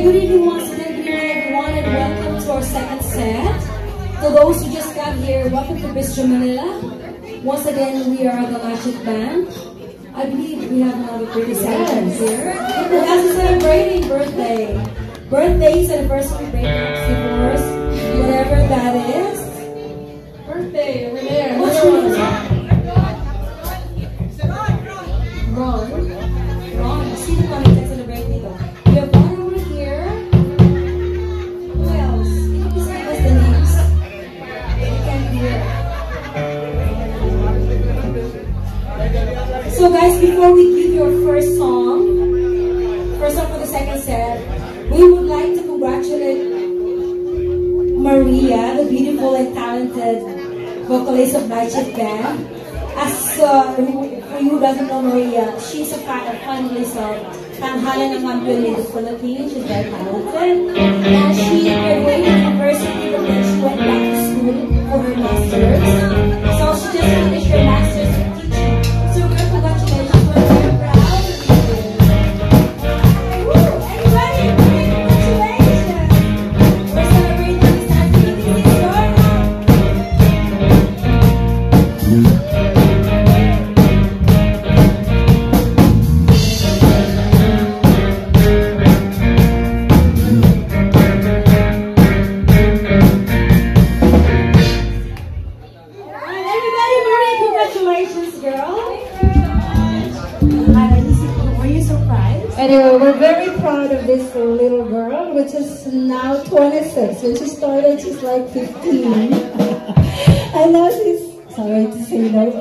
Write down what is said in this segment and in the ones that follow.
good evening once again, good evening everyone, and welcome to our second set. To those who just got here, welcome to Bistro Manila. Once again, we are the Magic Band. I believe we have another pretty celebrants here. Who else is celebrating birthday? Birthdays, anniversary, breakups, divorce, whatever that is. Birthday, over there. What's your name? Ron. Ron. Sino kami nag-celebrate dito? We have one over here. Who else? Can you please give us the names? We can't hear. So guys, before we give your first song for the second set, we would like to congratulate Maria, the beautiful and talented vocalist of Magic Band. As for you who doesn't know Maria, she's a finalist of Tanghalan ng Champion in the Philippines. She's very talented. And she graduated university, but then she went back to school for her master's. So she just finished her master's in teaching. So congratulations, we're very proud of you. Woo! Everybody, congratulations! We're celebrating this time. This is your Anyway, we're very proud of this little girl, which is now 26. When she started, she's like 15. And now she's, sorry to say that.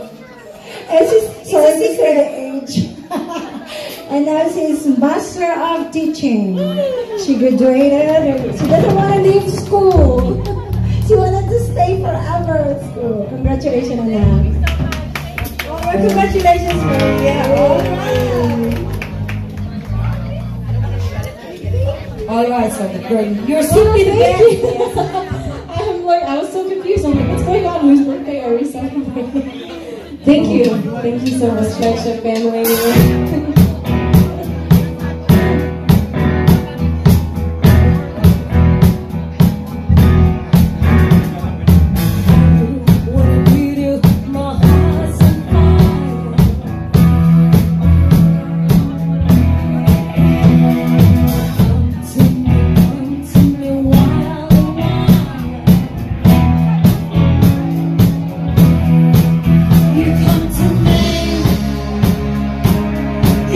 And she's, sorry to say the age. And now she's Master of Teaching. She graduated. She doesn't want to leave school. She wanted to stay forever at school. Congratulations on that. Oh, congratulations, Maria. All right. All right, so great. You're simply the best. I'm like, I was so confused. I'm like, what's going on? Whose birthday are we celebrating? Thank you. Thank you so much, Magic family. You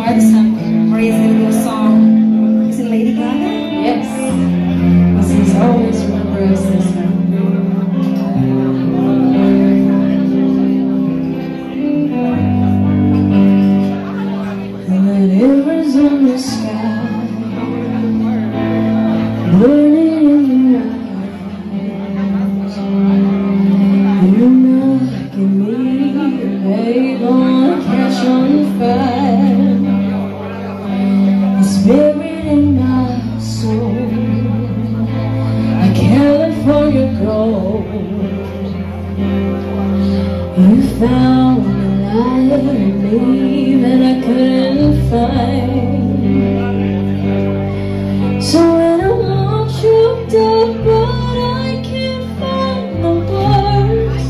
artist, Maria's gonna do a song. Is it Lady Gaga? Yes. This is Always Remember Us This Time. Whatever's in the sky, burning in your eyes, you look at me, they gonna catch on fire. It's buried in my soul, like California gold. You found a light in me that I couldn't find. So when I want you up, but I can't find the words.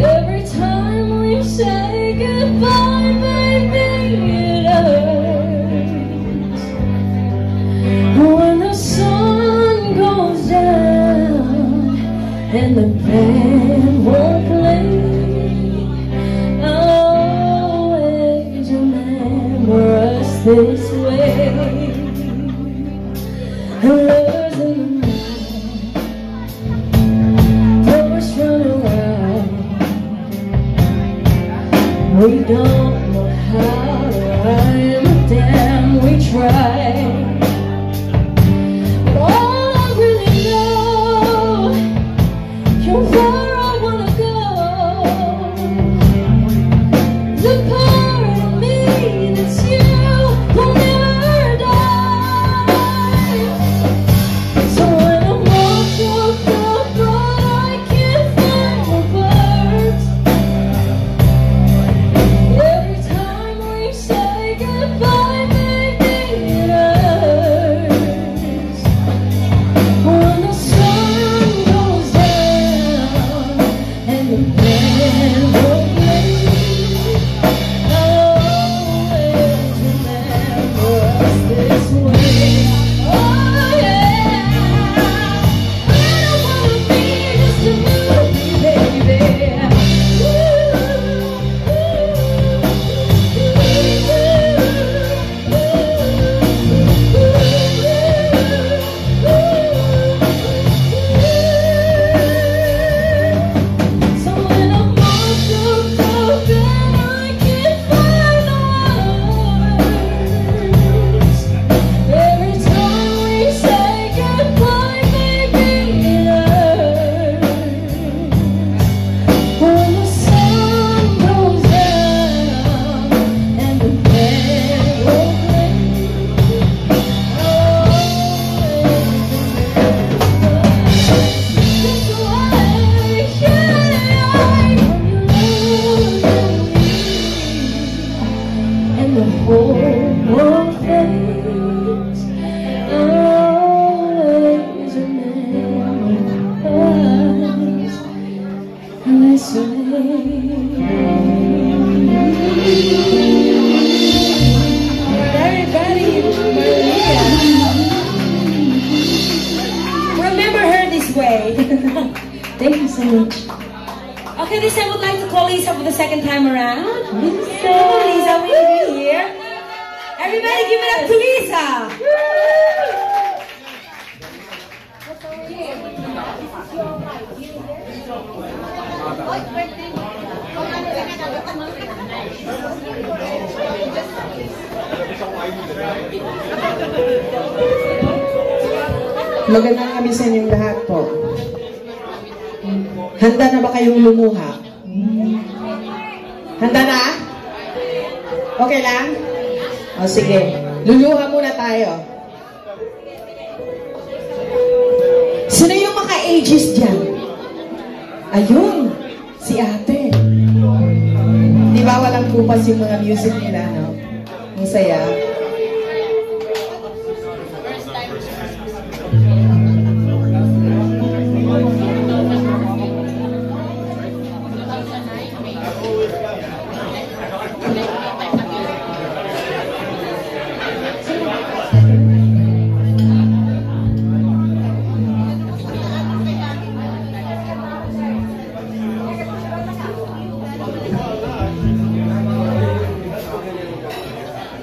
Every time we say goodbye, baby, it hurts. When the sun goes down and the band won't play, this way. Lovers in the night, lovers run around. We don't know how to rhyme, damn, we try. But all I really know, you're where I wanna go. The part of me that's you will never die. So when I walk your door, but I can't find the words. Every time we say goodbye, baby, it hurts. When the sun goes down and the band won't play, this way. Oh yeah, I don't wanna be just a movie, baby. So when I'm on so cold and I can't find the words. Every time we say goodbye, baby, it hurts. When the sun goes down and the band will play, this way, yeah, and the whole world fades. Always remember us this way. Everybody, Maria. Remember her this way. Thank you so much. Okay, this time I would like to call Lisa for the second time around. Lisa. Lisa, will you be here? Everybody give it up to Lisa. Magandang gabi sa inyong lahat po. Handa na ba kayong lumuha? Handa na? Okay lang? O sige, luluha muna tayo. Sino yung maka-ages dyan? Ayun, si ate. Di ba walang kupas yung mga music nila, no? Ang saya.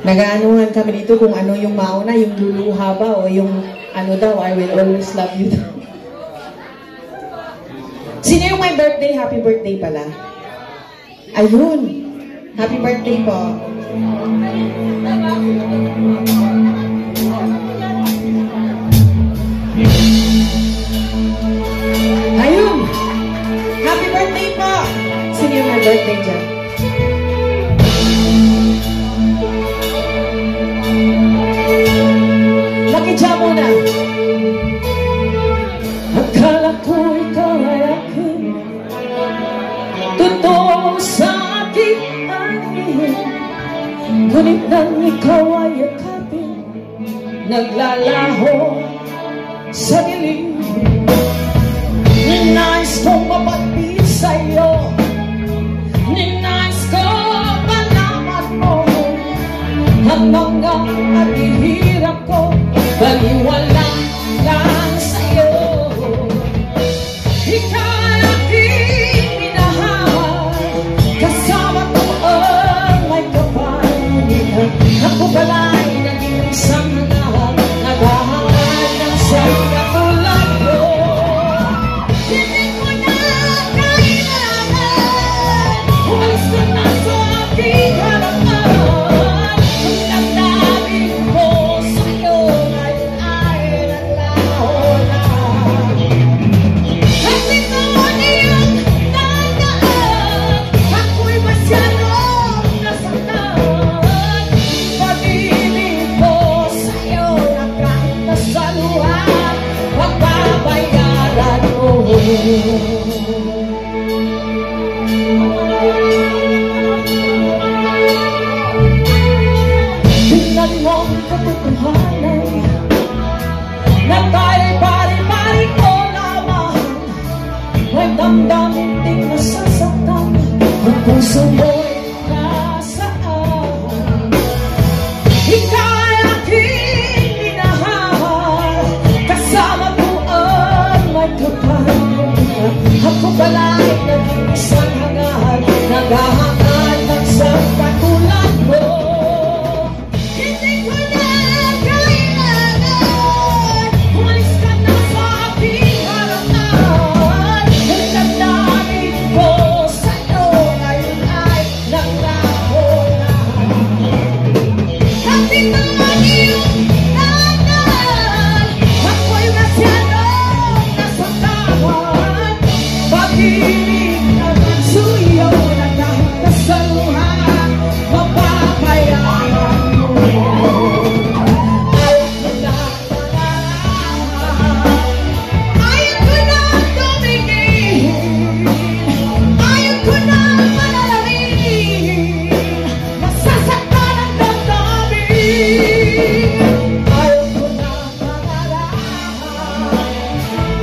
Nag-aanuhan kami dito kung ano yung mauna, yung luluha ba o yung ano daw, I will always love you daw. Sino yung may birthday? Happy birthday pala. Ayun. Happy birthday po. Ayun. Happy birthday po. Sino yung may birthday dyan? Nakidya muna. Akala ko ikaw ay akin, totoo sa aking angin. Ngunit nang ikaw ay yakapin, naglalaho sa dilim. Ninais kong mapagpil sa'yo, ninais ko malaman mo ang mga naghihirap ko, baliwala lang sa'yo. Ikaw ay aking minahal, kasama ko ang may kapalitan. Ako pala'y naging isang hangal, naghahangad ng siyang katulad ko. Hindi ko na kailangan, umalis ka na sa aking harapan. Ang damdamin ko sa'yo ngayon ay naglaho na. Kasi noon iyong tandaan, ako'y masyadong nasaktan. Pag-ibig ko sa'yo na kahit nasa luha, magbabayaran mo. Tingnan mo ang katotohanan na tayo'y pari-pari ko lamang. May damdamin ding nasasaktan, ang puso mo'y nasaan. Ikaw ay aking minahal, kasama ko ang may kapalitan. Ako pala'y naging isang hangal, naghahangad ng isang katulad mo. Hindi ko na kailangan, umalis ka na sa aking harapan. Ang damdamin ko sa'yo ngayon ay naglaho na. Kasi naman iyong tandaan, ako'y masyadong nasaktan. Pag-ibig naman sa'yo na kahit nasa luha, mapapayaran mo. Ayaw ko na pangarap, ayaw ko na tumingin, ayaw ko na manalangin, nasasaktan ang damdamin. Ayaw ko na pangarap,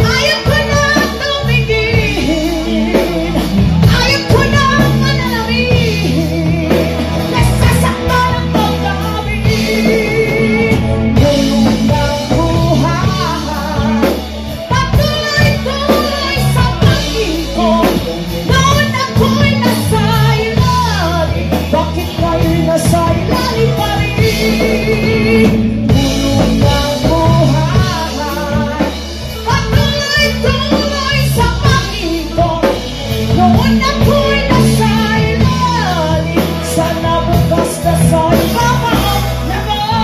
ayaw ko na tumingin, ayaw ko na manalangin, nasasaktan ang damdamin. Ngayong nabuhay, patuloy-tuloy sa pag-ikot. Noon ako'y nasa ilalim, bakit nga'y nasa ilalim pa rin? Ngayong nabuhay, patuloy-tuloy sa pag-ikot. Noon ako'y nasa ilalim, sana bukas na sa ibabaw naman.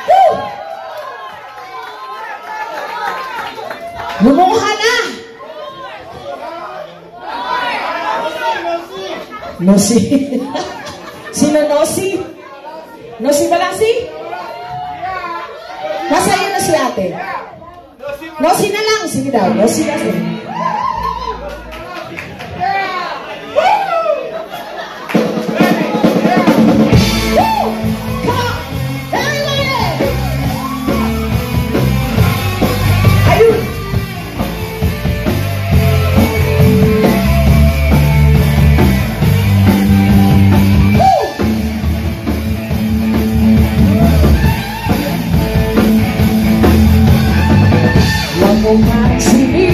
Woo! Lumuha na! Nosi. Sino Nosi? Nosi Balasi? Nasa iyo na si ate. Nosi na lang. Sige daw. Nosi na lang. Woo! Come on! Everybody! Ayun! Wag mo magsilbi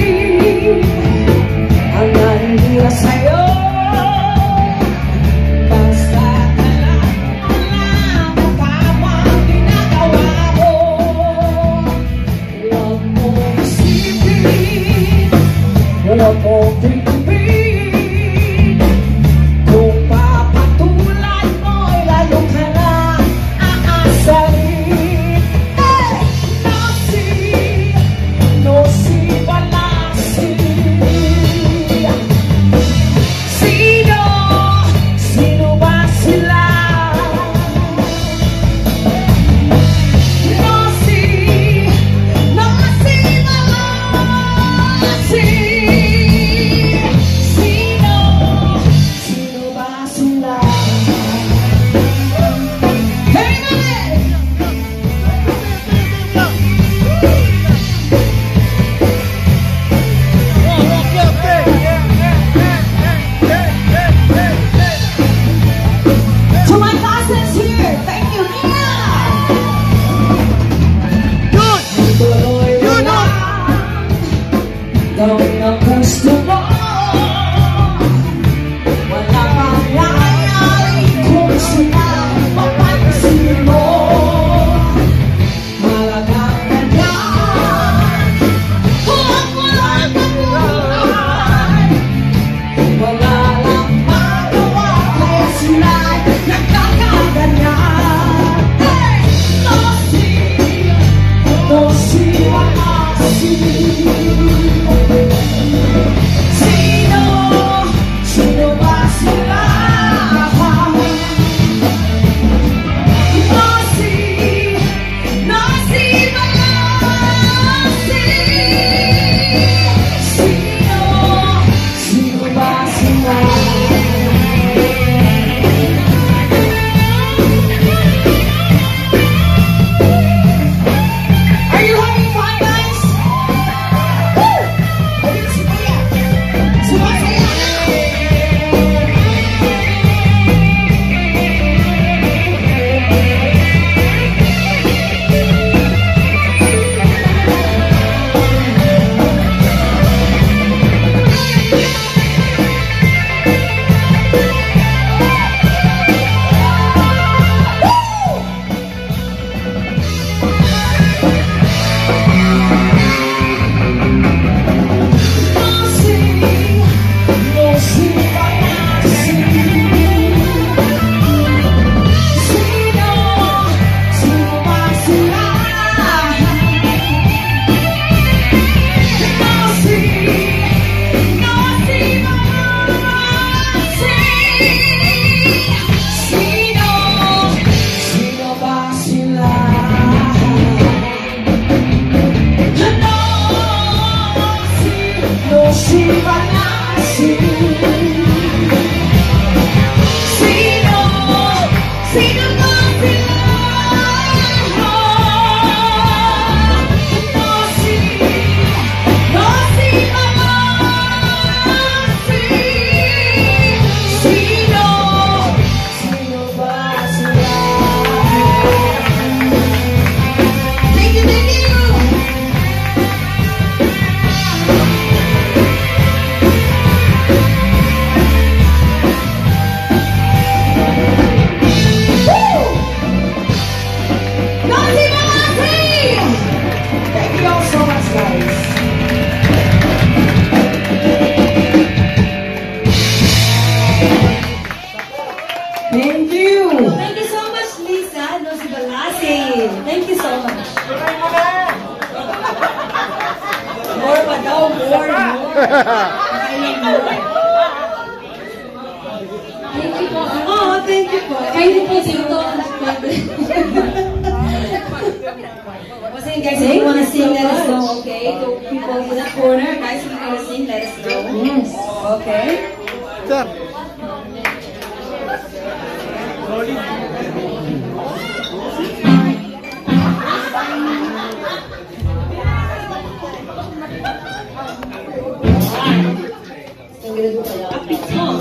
gusto mo. Wala pang lalay kung sila mapansin mo. Malagang ganyan kung wala ka buhay. Wala lang magawa kaya sila'y nagkakaganyan. No see what I see. Sino ba sila? No see ba Sino ba sila? Are you having fun, guys? Woo! Sumasaya na! Thank you. Thank you so much, Lisa. Nosy Balasi. Thank you so much. More pa daw, more. Thank you po. Oh, thank you po. Kayo po dito. Listen, guys, if you want to sing, let us know, okay? To people in that corner, guys, if you want to sing, let us know. Yes. Okay? Sir. Upbeat song.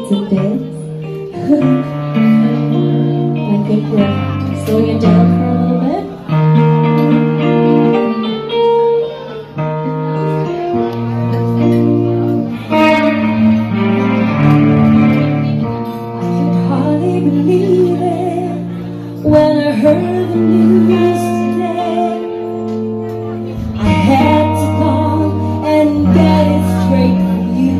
fades a bit. I think we're slowing it down for a little bit. I could hardly believe it when I heard the news today. I had to come and get it straight from you.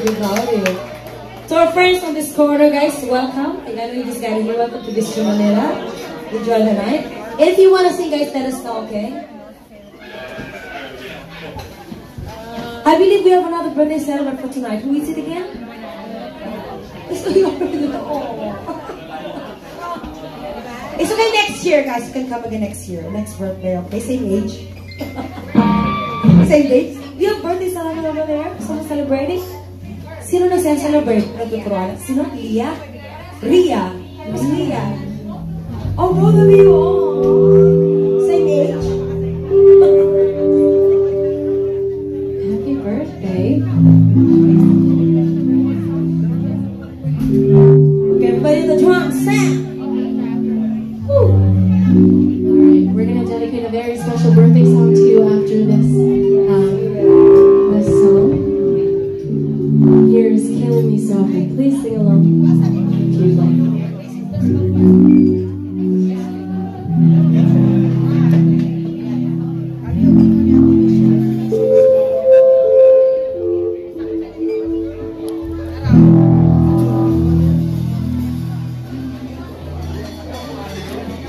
be proud of you. To our friends on this corner, guys, welcome. And I know you just got here. Welcome to Bistro Manila. Enjoy the night. And if you want to sing, guys, let us know, okay? I believe we have another birthday celebrant for tonight. Who is it again? It's It's okay next year, guys. You can come again next year. Next birthday, okay? Same age. Same age. Do you have birthday celebrant over there? Someone celebrating? Sino nagsa-celebrate? Nagtuturuan? Sino? Lia? Ria? Who's Ria? Oh, both of you. Oh. Same age. Happy birthday. Okay, everybody in the drum, Sam. Alright, we're going to dedicate a very special birthday song to you after this song. Here's Killing Me Softly. Please sing along if you'd like.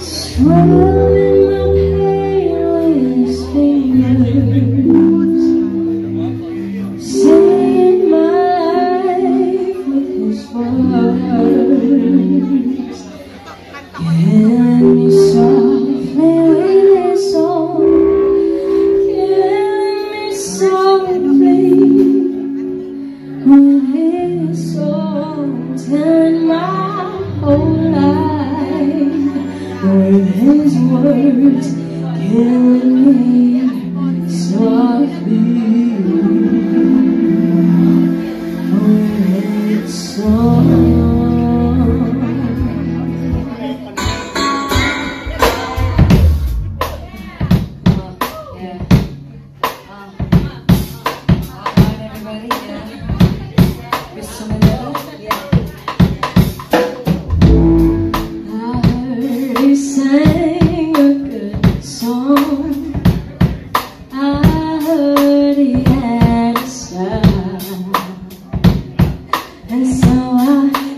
Swallowing my pain with his fingers, saving my life with his words, killing me softly with his song, killing me softly with his song, telling my whole life with his words, killing me softly with his song. Yeah. Alright, everybody. Yeah. Bistro Manila. Yeah. He sang a good song. I heard he had a style, and so I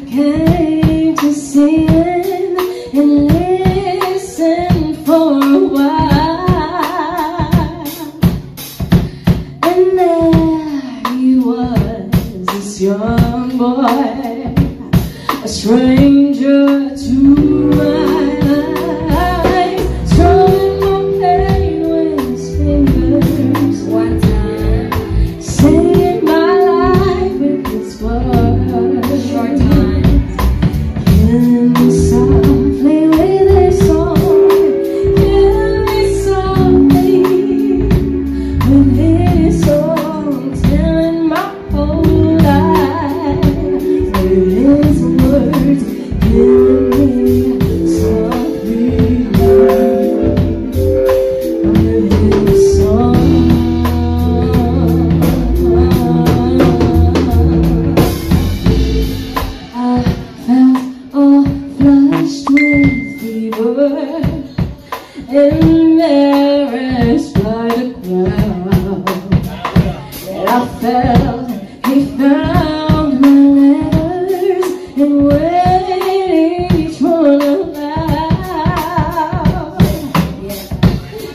came to see him and listen for a while. And there he was, this young boy, a stranger to my life, throwing my pain with his fingers one time, saving my life with his words short times, killing me softly with his song, killing me softly with his song, telling my whole life with his words, killing me softly with his song. I felt all flushed with fever, embarrassed by the crowd, and I felt he found my letters and read each one aloud.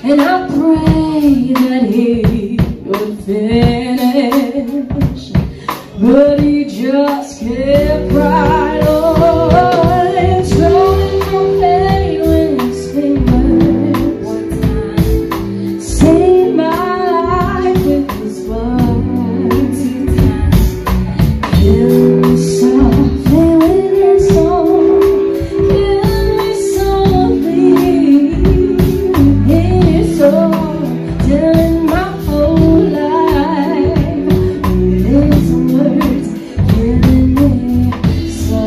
And I prayed that he would finish, but he just kept right on, throwing my pain with his fingers one time, saved my life with his words two times, killing me softly with his song, killing me softly with his song, telling my whole life with his words, killing me softly.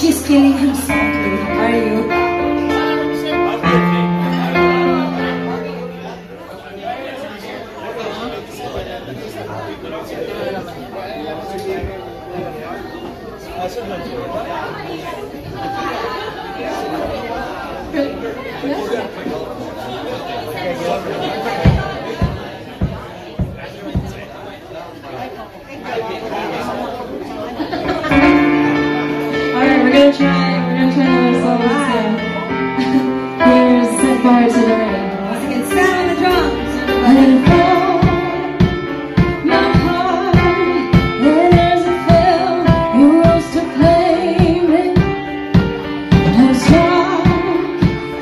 She's killing him softly. Are you? Alright, we're gonna try another song. Here's Set Fire to the Rain. Once again, stand on the drums. Let it fall, my heart, and as it fell, you rose to claim it. I was young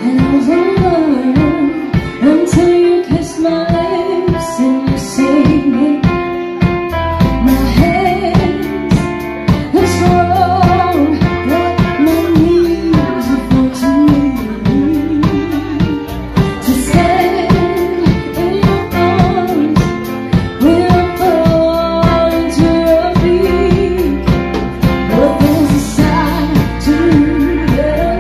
and I was alone until you kissed my lips and you saved me. My hands are strong, but my knees are for to stand in your arms when I fall into your feet. But there's a side to you that I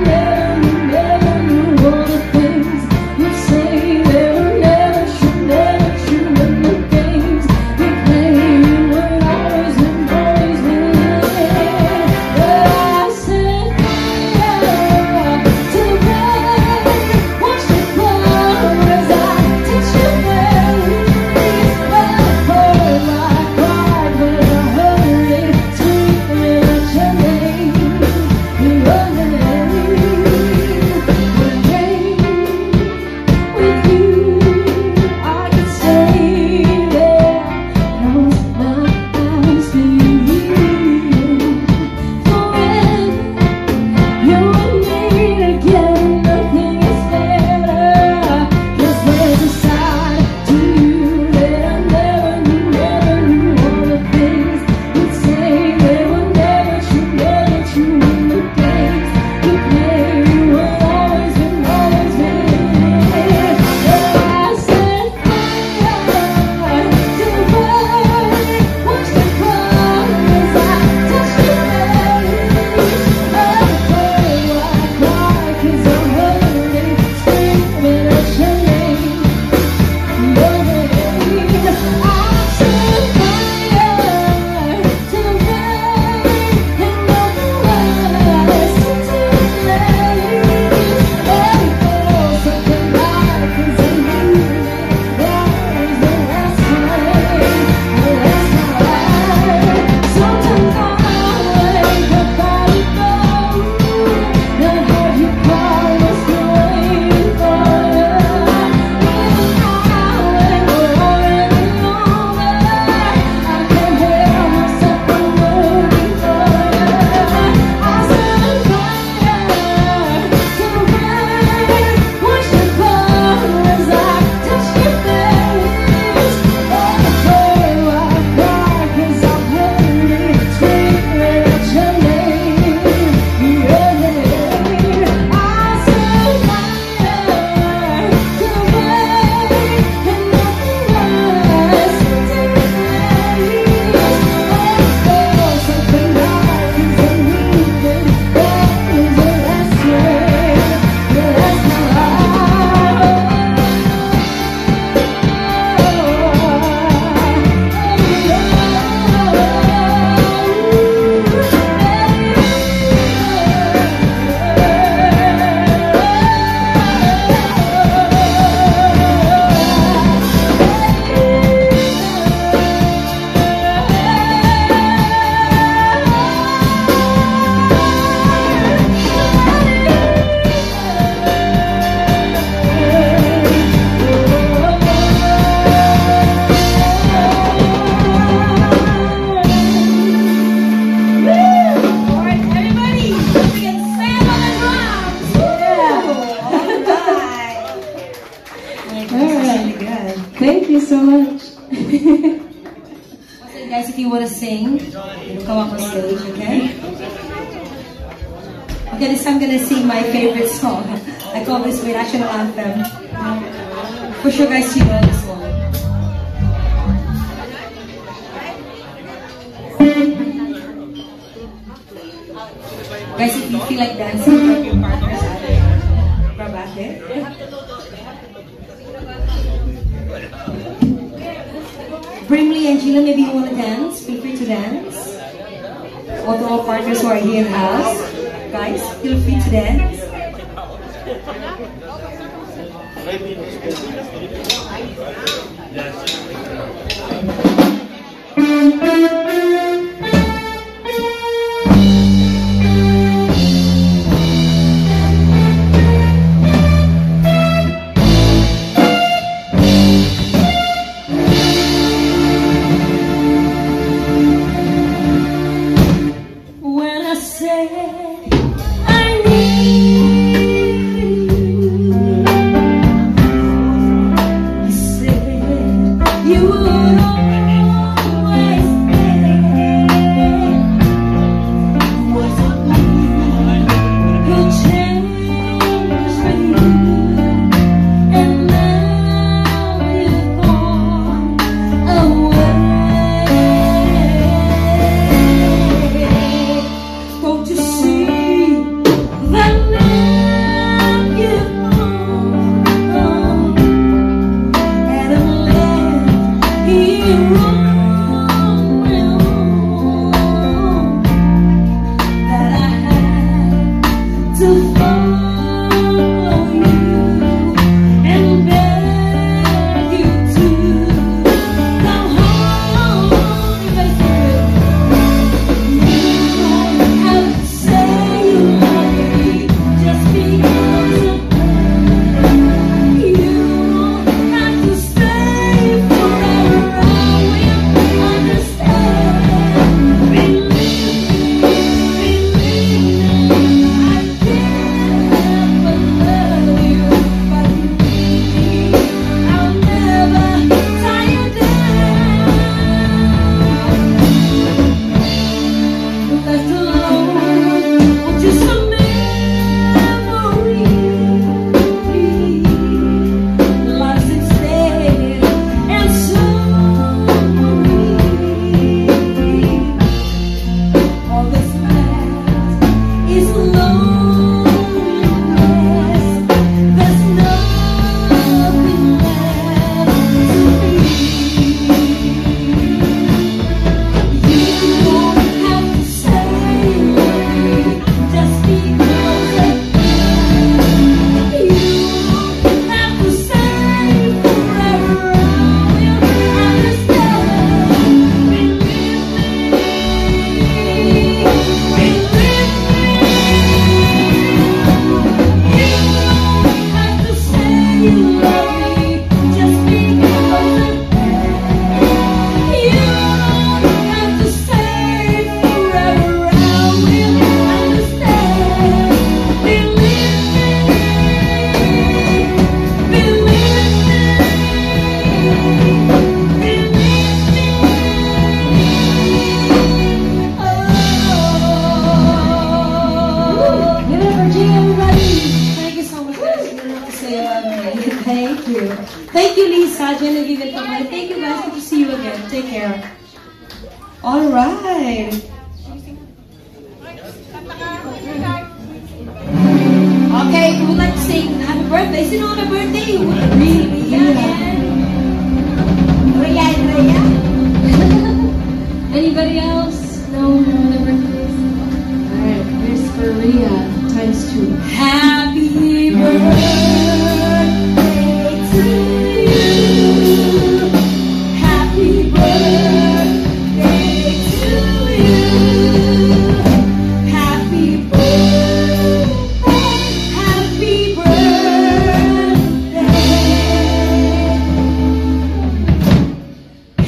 never knew. All the things you say they were never true, and the games we play were always been. But I set fire to the rain, watch it fall as I touch your face. Well, for my pride, when I heard it screaming at your name, your name. When I came with you, I could stay there, close my eyes to you. Forever, you and me together, nothing is better. 'Cause there's a side to you that I never knew. All the things you'd say they were never true, and the games you play were always been. But I set fire to the rain, watch it fall as I touch your face. Oh, I cry 'cause I heard it screaming at your name, your name. I set fire to the rain and open eyes to the flames. Oh, something like 'cause I knew that was the last time. Sometimes I wake up out of bed and heard you call us waiting for you. Even now when we're already older, I can't hear myself from waiting for you. I set fire to the rain, watch it fall as I touch your face. Oh, I cry 'cause I heard it screaming at your name, your name. I set fire to the rain and open eyes to the flames. Oh, something like 'cause I knew that was the last time, the last Alright, everybody, once again, stand on the drums. Alright. Thank you so much. Once again, guys, if you want to sing, you come up on stage, okay? Okay, this time I'm gonna sing my favorite song. I call this my national anthem. For sure, guys, you know this one. Guys, if you feel like dancing, grab your partners out there. Grab out there. Brimley and Gina, maybe you want to dance? Feel free to dance. Or to all partners who are here in the house. Guys, feel free to dance. When I say I need you, you said you would always stay. Was it me who changed for you? And now you've gone away. Don't you see that now you've gone, and I'm left here on my own, that I had to follow you and beg you to come home. You don't have to say you love me just because you don't have to stay forever. I will understand. Believe me, I can't but love you, but I'll never tie you down. Left alone, just a memory. Lost instead, and sorry. All that's left is loneliness. There's nothing left to be. You don't have to say you love me just because you don't have to stay forever. I will understand. Believe me, believe me. You don't have to say you love me just because you don't have to stay forever. I will understand. Believe me, believe me, believe me. Give it up for Gina, everybody. Thank you so much, guys. You don't have to say about me. Thank you. Thank you, Lisa, Genevieve, and Kamali. Thank you, guys. Good to see you again. Take care. All right. Okay, who would like to sing happy birthday? Sino on a birthday? Ria and Ria and Ria. Anybody else? No, the birthdays. Alright, here's for Ria, times 2. Happy birthday to you. Happy birthday to you. Happy birthday. Happy birthday.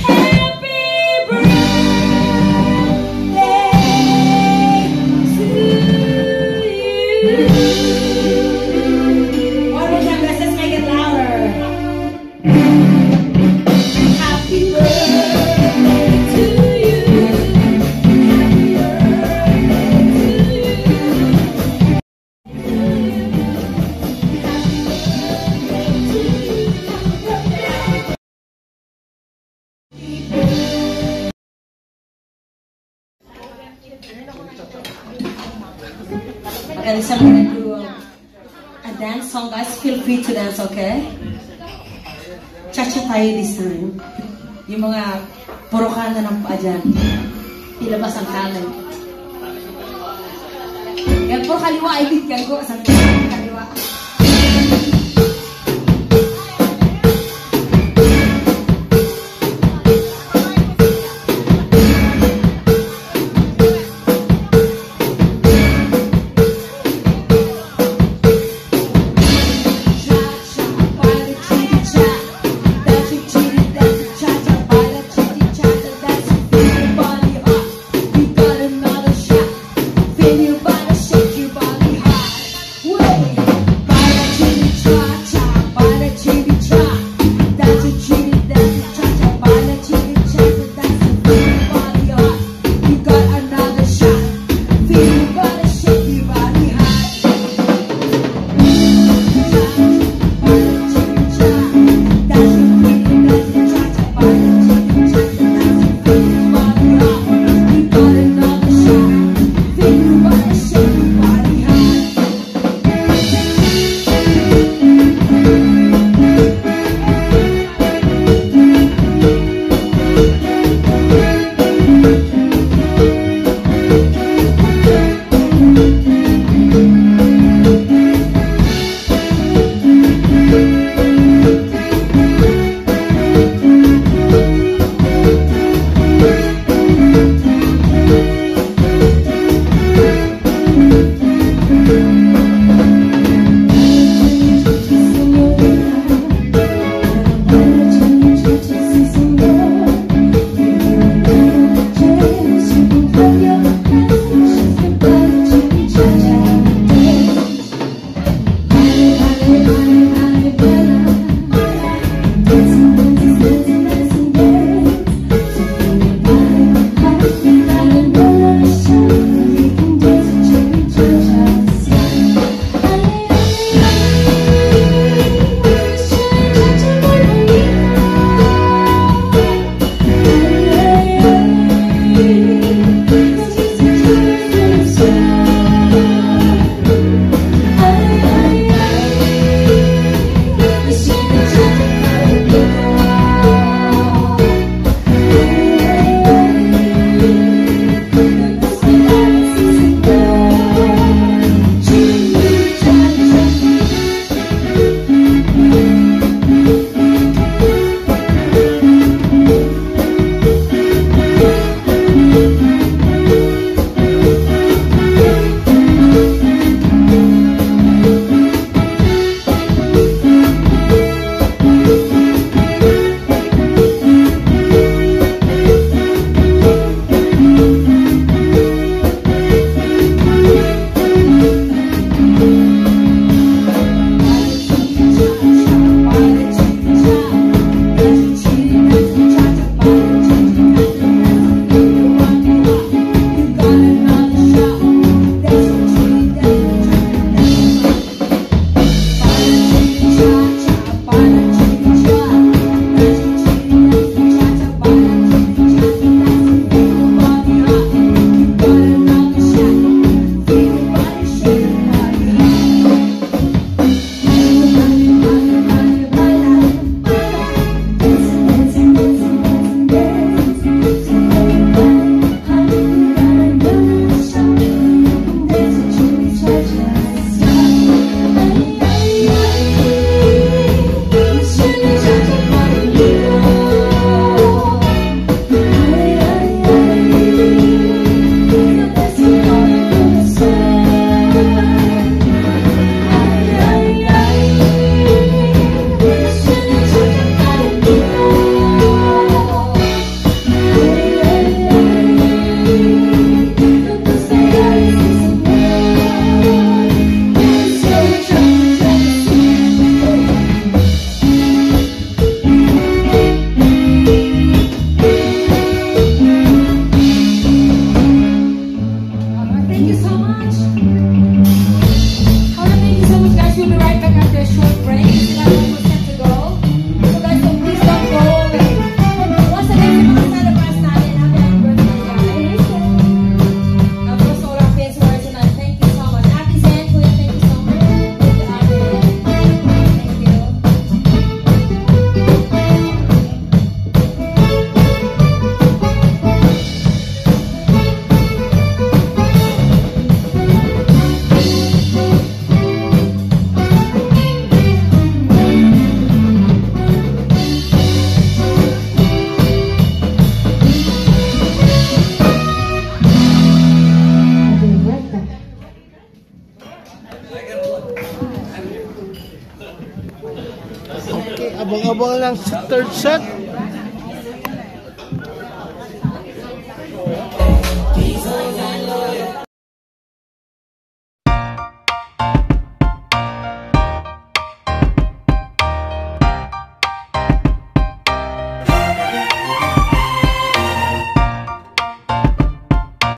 Happy birthday to you. One more time, guys. Let's make it louder. Happy birthday to you. Happy birthday to you. And so I'm gonna do a dance song, guys. Feel free to dance, okay? Cha-cha tayo this time. Yung mga puro kanan ng paa dyan. Ilabas ang kanan. Yan po kaliwa, ibigyan ko. Sa kaliwa. Feel your body, shake your body hard. Wait. habol ng third set.